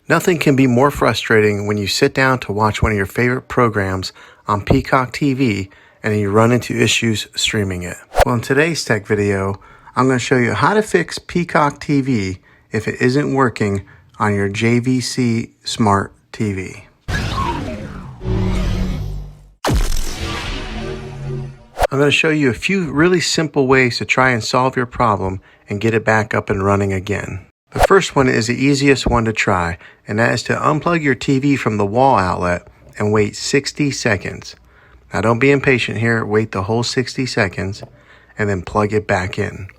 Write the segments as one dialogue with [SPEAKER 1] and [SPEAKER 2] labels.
[SPEAKER 1] Nothing can be more frustrating when you sit down to watch one of your favorite programs on Peacock TV and you run into issues streaming it. Well, in today's tech video, I'm going to show you how to fix Peacock TV if it isn't working on your JVC smart TV. I'm going to show you a few really simple ways to try and solve your problem and get it back up and running again. The first one is the easiest one to try, and that is to unplug your TV from the wall outlet and wait 60 seconds. Now don't be impatient here, wait the whole 60 seconds and then plug it back in.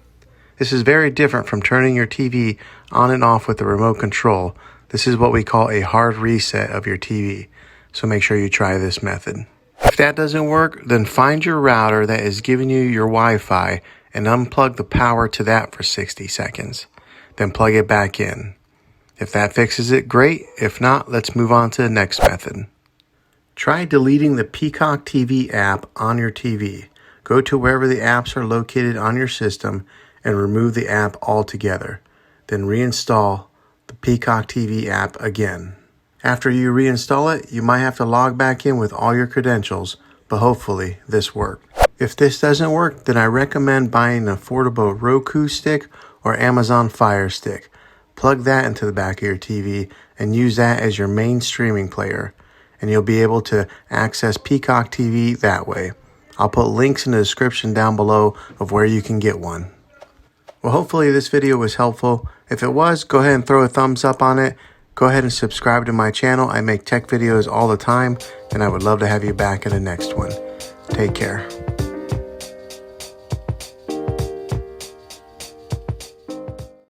[SPEAKER 1] This is very different from turning your TV on and off with the remote control. This is what we call a hard reset of your TV, so make sure you try this method. If that doesn't work, then find your router that is giving you your Wi-Fi and unplug the power to that for 60 seconds. Then plug it back in. If that fixes it, great. If not, let's move on to the next method. Try deleting the Peacock TV app on your TV. Go to wherever the apps are located on your system and remove the app altogether. Then reinstall the Peacock TV app again. After you reinstall it, you might have to log back in with all your credentials, but hopefully this worked. If this doesn't work, then I recommend buying an affordable Roku stick or Amazon Fire Stick. Plug that into the back of your TV and use that as your main streaming player, and you'll be able to access Peacock TV that way. I'll put links in the description down below of where you can get one. Well, hopefully this video was helpful. If it was, go ahead and throw a thumbs up on it. Go ahead and subscribe to my channel. I make tech videos all the time, and I would love to have you back in the next one. Take care.